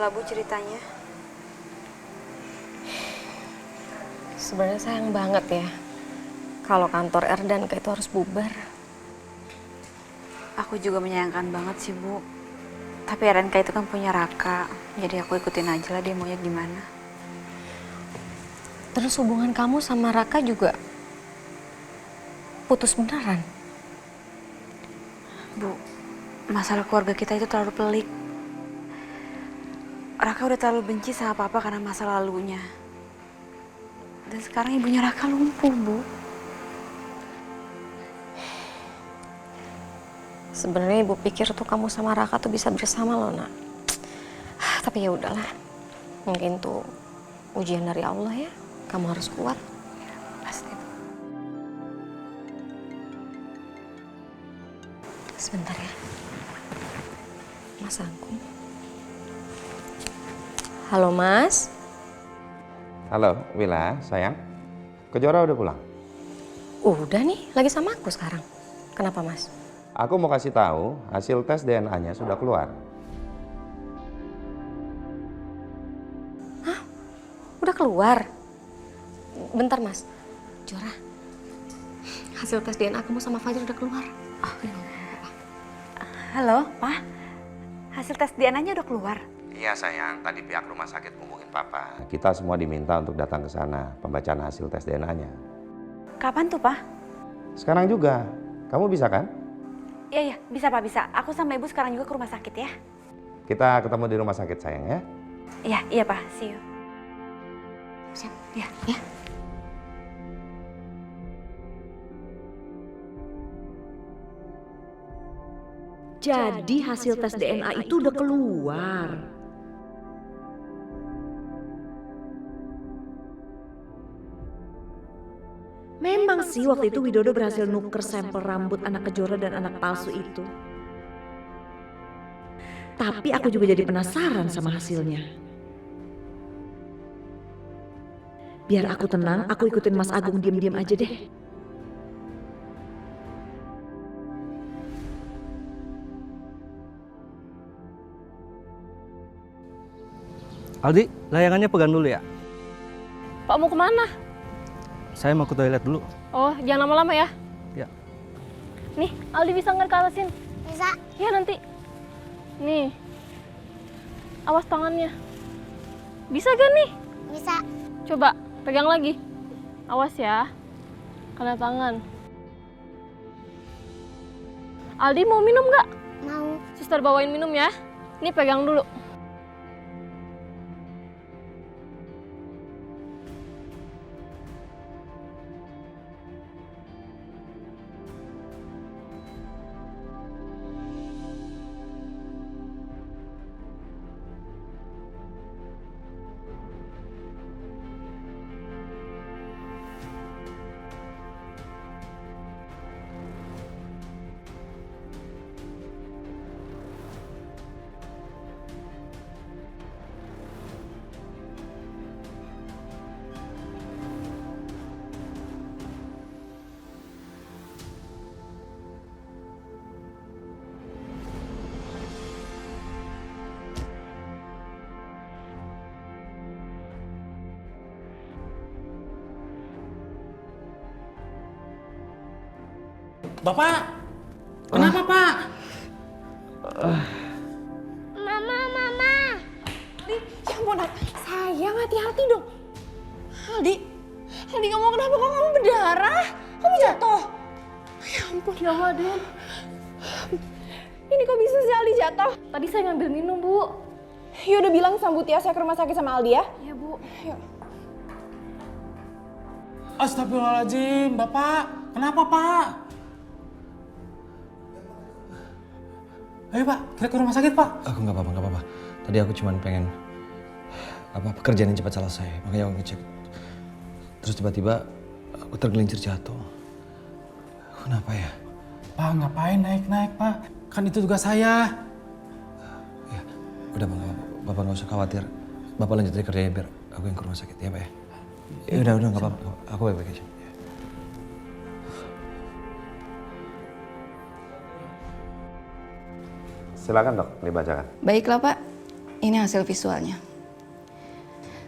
Gimana Bu ceritanya? Sebenarnya sayang banget ya kalau kantor Erdanka itu harus bubar. Aku juga menyayangkan banget sih Bu. Tapi RNK itu kan punya Raka, jadi aku ikutin aja lah dia maunya gimana. Terus hubungan kamu sama Raka juga putus beneran? Bu, masalah keluarga kita itu terlalu pelik. Raka udah terlalu benci sama Papa karena masa lalunya. Dan sekarang ibunya Raka lumpuh, Bu. Sebenarnya ibu pikir tuh kamu sama Raka tuh bisa bersama loh, Nak. Tapi ya udahlah. Mungkin tuh ujian dari Allah ya. Kamu harus kuat. Pasti, Bu. Sebentar ya. Mas Angkum. Halo, Mas. Halo, Wila, sayang. Kejora udah pulang? Udah nih, lagi sama aku sekarang. Kenapa, Mas? Aku mau kasih tahu, hasil tes DNA-nya sudah keluar. Hah? Udah keluar? Bentar, Mas. Jora, hasil tes DNA kamu sama Fajar udah keluar. Oh, iya. Halo, Pak. Hasil tes DNA-nya udah keluar. Iya sayang, tadi pihak rumah sakit hubungin Papa. Kita semua diminta untuk datang ke sana, pembacaan hasil tes DNA-nya. Kapan tuh, Pak? Sekarang juga. Kamu bisa kan? Iya, bisa Pak, bisa. Aku sama Ibu sekarang juga ke rumah sakit ya. Kita ketemu di rumah sakit sayang ya. Iya Pak, see you. Siap. Ya. Ya. Jadi hasil tes DNA itu udah keluar. Memang sih waktu itu Widodo berhasil nuker sampel rambut anak Kejora dan anak palsu itu. Tapi aku juga jadi penasaran sama hasilnya. Biar aku tenang, aku ikutin Mas Agung diam-diam aja deh. Aldi, layangannya pegang dulu ya. Pak mau kemana? Saya mau ke toilet dulu. Oh, jangan lama-lama ya. Ya. Nih, Aldi bisa nggak ke atasin? Bisa. Ya nanti. Nih. Awas tangannya. Bisa gak nih? Bisa. Coba, pegang lagi. Awas ya. Kena tangan. Aldi mau minum nggak? Mau. Suster bawain minum ya. Nih pegang dulu. Bapak, kenapa Pak? Mama. Aldi, ya ampun, sayang hati-hati dong. Aldi kamu kenapa? Kok kamu berdarah? Kamu jatuh? Ya ampun. Ya Allah, Den. Ini kok bisa sih Aldi jatuh? Tadi saya ngambil minum, Bu. Ya udah bilang sama Bu Tia saya ke rumah sakit sama Aldi ya. Iya, Bu. Yuk. Astagfirullahaladzim, Bapak. Kenapa Pak? Ayo Pak, kita ke rumah sakit Pak. Aku nggak apa-apa. Tadi aku cuma pengen pekerjaan yang cepat selesai, makanya aku ngecek. Terus tiba-tiba aku tergelincir jatuh. Kenapa ya? Pak, ngapain naik-naik Pak? Kan itu tugas saya. Ya, udah Pak, Bapak nggak usah khawatir. Bapak lanjut aja kerjanya biar aku yang ke rumah sakit ya Pak ya. Ya udah nggak apa-apa. Aku baik-baik aja. Silakan dok, dibacakan. Baiklah Pak, Ini hasil visualnya.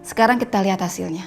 Sekarang kita lihat hasilnya.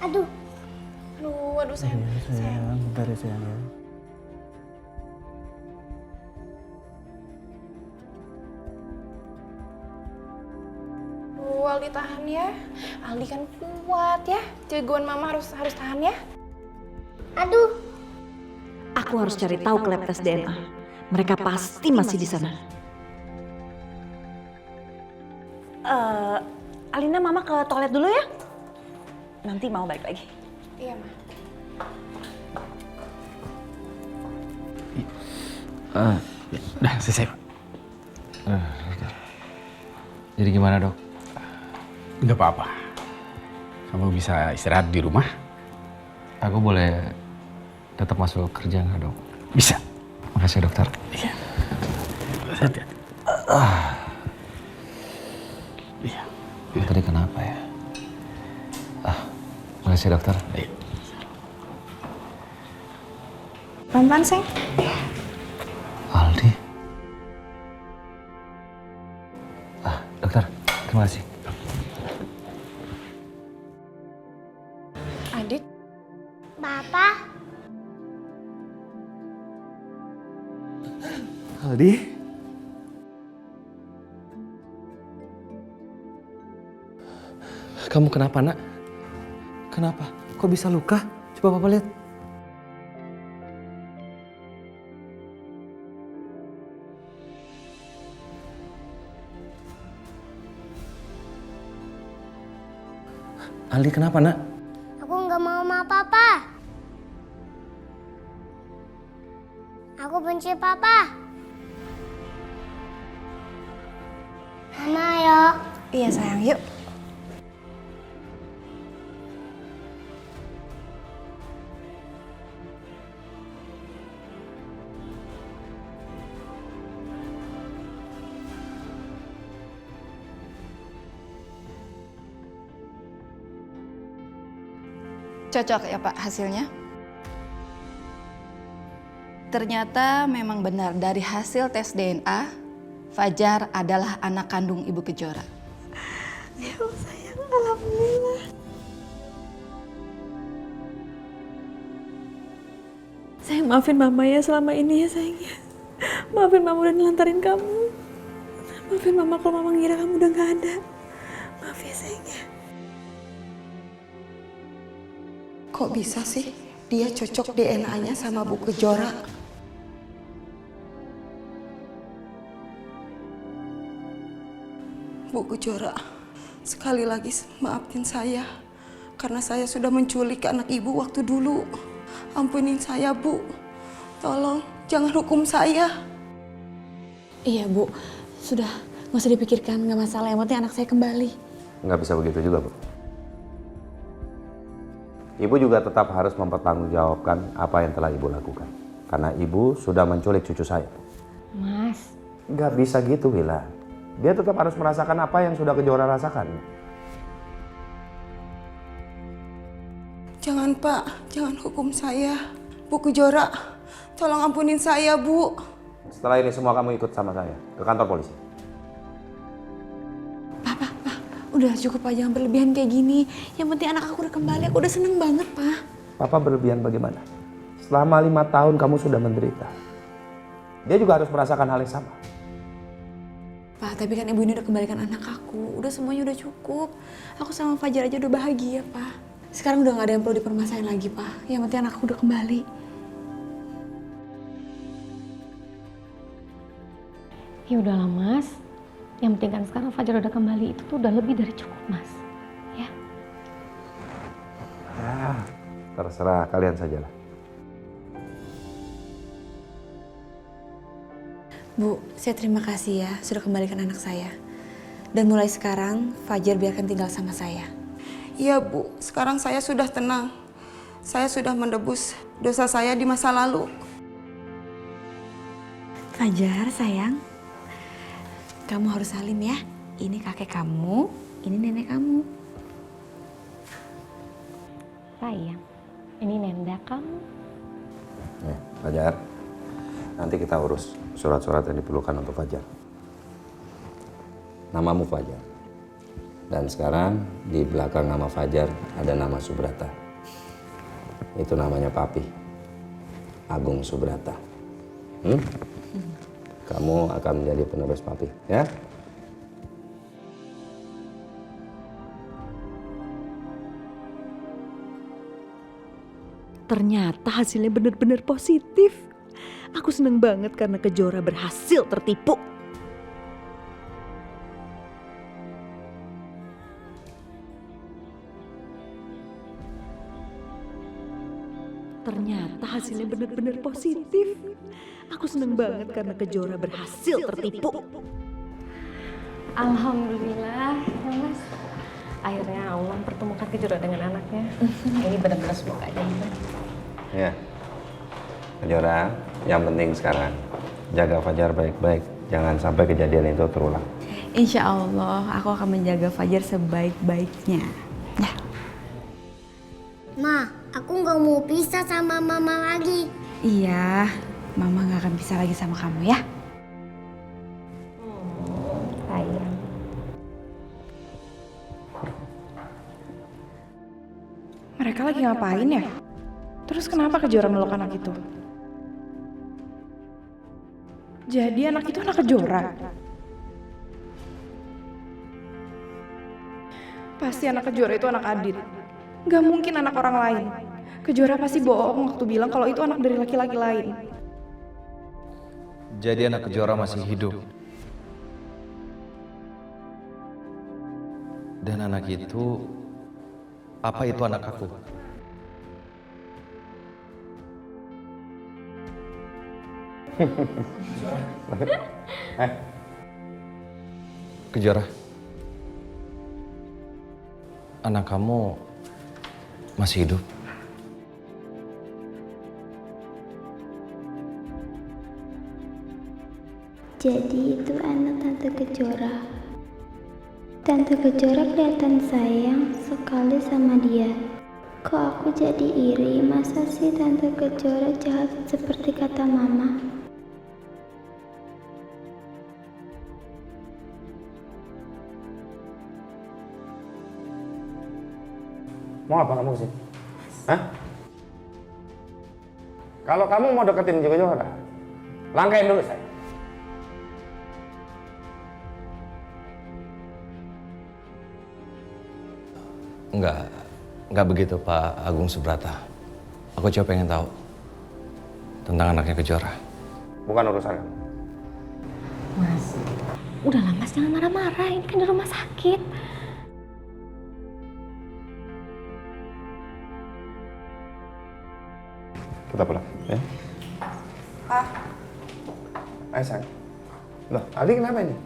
Aduh. Aduh sayang. Sayang, bentar ya sayang ya. Aldi tahan ya. Aldi kan kuat ya. Jagoan mama harus tahan ya. Aduh. Aku harus cari tahu ke lab tes DNA. Mereka pasti masih di sana. Alina, mama ke toilet dulu ya. Nanti mau balik lagi. Iya, Ma. Udah selesai, Pak. Jadi gimana, Dok? Nggak apa-apa. Kamu bisa istirahat di rumah? Aku boleh tetap masuk kerja nggak, Dok? Bisa. Makasih, dokter. Iya. Hati-hati. Iya. Tadi kenapa ya? Makasih, dokter. Iya. Pelan-pelan, sayang. Aldi. Dokter, terima kasih. Adit. Papa. Aldi? Kamu kenapa, Nak? Kenapa? Kok bisa luka? Coba Papa lihat. Aldi, kenapa, Nak? Aku nggak mau sama Papa. Aku benci Papa. Mama, ayo. Iya, sayang. Yuk. Cocok ya Pak hasilnya? Ternyata memang benar dari hasil tes DNA, Fajar adalah anak kandung Ibu Kejora. Ya sayang, alhamdulillah. Sayang, maafin mama ya selama ini ya sayang ya. Maafin mama udah nelantarin kamu. Maafin mama kalau mama ngira kamu udah gak ada. Maaf ya sayang ya. Kok bisa sih dia cocok DNA-nya sama Bu Kejora? Bu Kejora, sekali lagi maafin saya. Karena saya sudah menculik anak ibu waktu dulu. Ampunin saya, Bu. Tolong, jangan hukum saya. Iya Bu, sudah nggak usah dipikirkan, nggak masalah. Yang penting anak saya kembali. Nggak bisa begitu juga, Bu. Ibu juga tetap harus mempertanggungjawabkan apa yang telah Ibu lakukan. Karena Ibu sudah menculik cucu saya. Mas. Nggak bisa gitu, Wila. Dia tetap harus merasakan apa yang sudah Kejora rasakan. Jangan Pak, jangan hukum saya. Bu Kejora, tolong ampunin saya, Bu. Setelah ini semua kamu ikut sama saya ke kantor polisi. Udah cukup Pak, jangan berlebihan kayak gini. Yang penting anak aku udah kembali, aku udah seneng banget Pak. Papa berlebihan bagaimana? Selama 5 tahun kamu sudah menderita. Dia juga harus merasakan hal yang sama. Pak, tapi kan ibu ini udah kembalikan anak aku. Udah semuanya udah cukup. Aku sama Fajar aja udah bahagia Pak. Sekarang udah gak ada yang perlu dipermasalahin lagi Pak. Yang penting anak aku udah kembali. Ya udahlah Mas. Yang penting kan sekarang Fajar udah kembali, itu tuh udah lebih dari cukup Mas. Ya. Ya, terserah kalian sajalah. Bu, saya terima kasih ya sudah kembalikan anak saya. Dan mulai sekarang Fajar biarkan tinggal sama saya. Iya Bu, sekarang saya sudah tenang. Saya sudah menebus dosa saya di masa lalu. Fajar sayang, kamu harus salim ya. ini kakek kamu, ini nenek kamu. Sayang, ini nenda kamu. Nih, Fajar. Nanti kita urus surat-surat yang diperlukan untuk Fajar. Namamu Fajar. Dan sekarang di belakang nama Fajar ada nama Subrata. Itu namanya Papi. Agung Subrata. Kamu akan menjadi penerus Papi, ya? Ternyata hasilnya benar-benar positif. Aku seneng banget karena Kejora berhasil tertipu. Ternyata hasilnya benar-benar positif. Aku seneng banget karena Kejora berhasil tertipu. Alhamdulillah, ya Mas. Akhirnya Allah mempertemukan Kejora dengan anaknya. Ini benar-benar semoga aja. Ya. Kejora, yang penting sekarang jaga Fajar baik-baik. Jangan sampai kejadian itu terulang. Insya Allah, aku akan menjaga Fajar sebaik-baiknya. Ya. Ma, aku nggak mau pisah sama mama lagi. Iya, Mama gak akan bisa lagi sama kamu ya. Sayang. Mereka lagi ngapain ya? Terus kenapa Kejora meluk anak itu? Jadi anak itu anak Kejora? Pasti anak Kejora itu anak Adit. Gak mungkin anak orang lain. Kejora pasti bohong waktu bilang kalau itu anak dari laki-laki lain. Jadi anak Kejora masih hidup. Dan anak itu, apa itu anak aku? Kejora, anak kamu masih hidup? Jadi itu anak Tante Kejora. Tante Kejora kelihatan sayang sekali sama dia. Kok aku jadi iri, masa sih Tante Kejora jahat seperti kata Mama? Mau apa kamu kesini? Hah? Kalau kamu mau deketin Kejora, langkain dulu saya. Enggak begitu Pak Agung Subrata. Aku cuma pengen tahu tentang anaknya Kejora. Bukan urusan kamu. Mas, udahlah Mas, jangan marah-marah. Ini kan di rumah sakit. Kita pulang, ya? Pak. Ayo sayang. Loh, Aldi kenapa ini?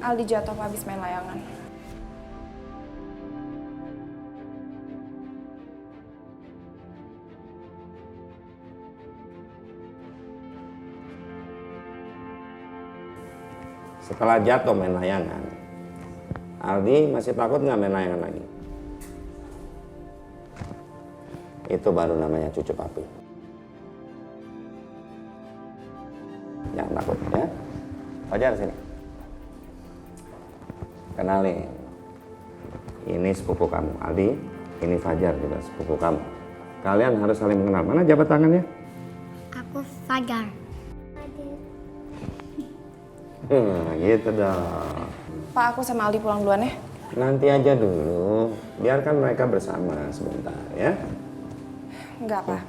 Aldi jatuh Pak habis main layangan. Setelah jatuh main layangan, Aldi masih takut nggak main layangan lagi? Itu baru namanya cucu papi. Jangan takut ya. Fajar sini. Kenalin. Ini sepupu kamu, Aldi. Ini Fajar juga sepupu kamu. Kalian harus saling mengenal. Mana jabat tangannya? Aku Fajar. Gitu dong. Pak, aku sama Aldi pulang duluan ya. Nanti aja dulu. Biarkan mereka bersama sebentar ya. Enggak, Pak.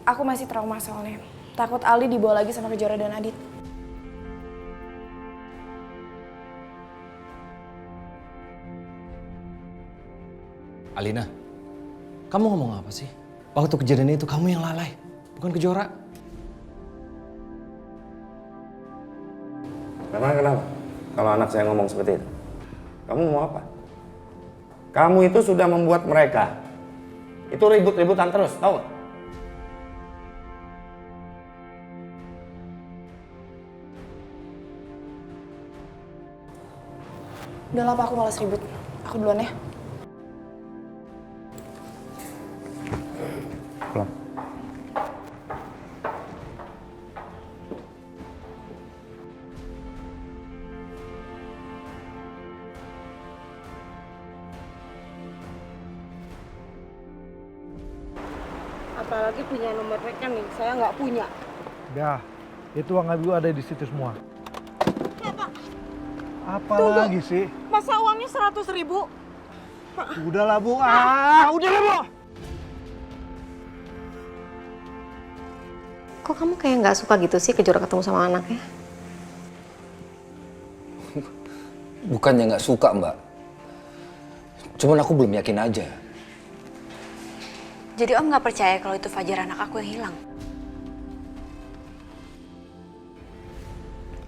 Aku masih trauma soalnya. Takut Aldi dibawa lagi sama Kejora dan Adit. Alina, kamu ngomong apa sih? Waktu kejadian itu kamu yang lalai, bukan Kejora. Memang kenapa? Kalau anak saya ngomong seperti itu, kamu mau apa? Kamu itu sudah membuat mereka itu ribut-ributan terus, tahu nggak? Udah lah, Pak, aku malas ribut. Aku duluan ya. Pulang. Apalagi punya nomor rekening, saya nggak punya. Dah, itu uang ibu ada di situ semua. Ya, Pak. Apa Tunggu. lagi sih? Masa uangnya 100.000? Udahlah Bu, udahlah Bu. Kok kamu kayak nggak suka gitu sih Kejora ketemu sama anaknya? Bukannya nggak suka, Mbak. Cuman aku belum yakin aja. Jadi Om nggak percaya kalau itu Fajar anak aku yang hilang?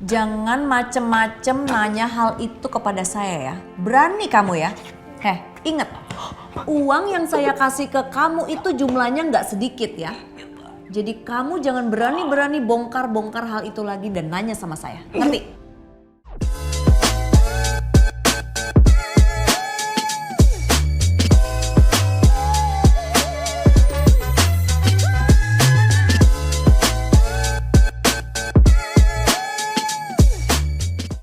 Jangan macem-macem nanya hal itu kepada saya ya. Berani kamu ya. Ingat, uang yang saya kasih ke kamu itu jumlahnya nggak sedikit ya. Jadi kamu jangan berani-berani bongkar-bongkar hal itu lagi dan nanya sama saya. Ngerti?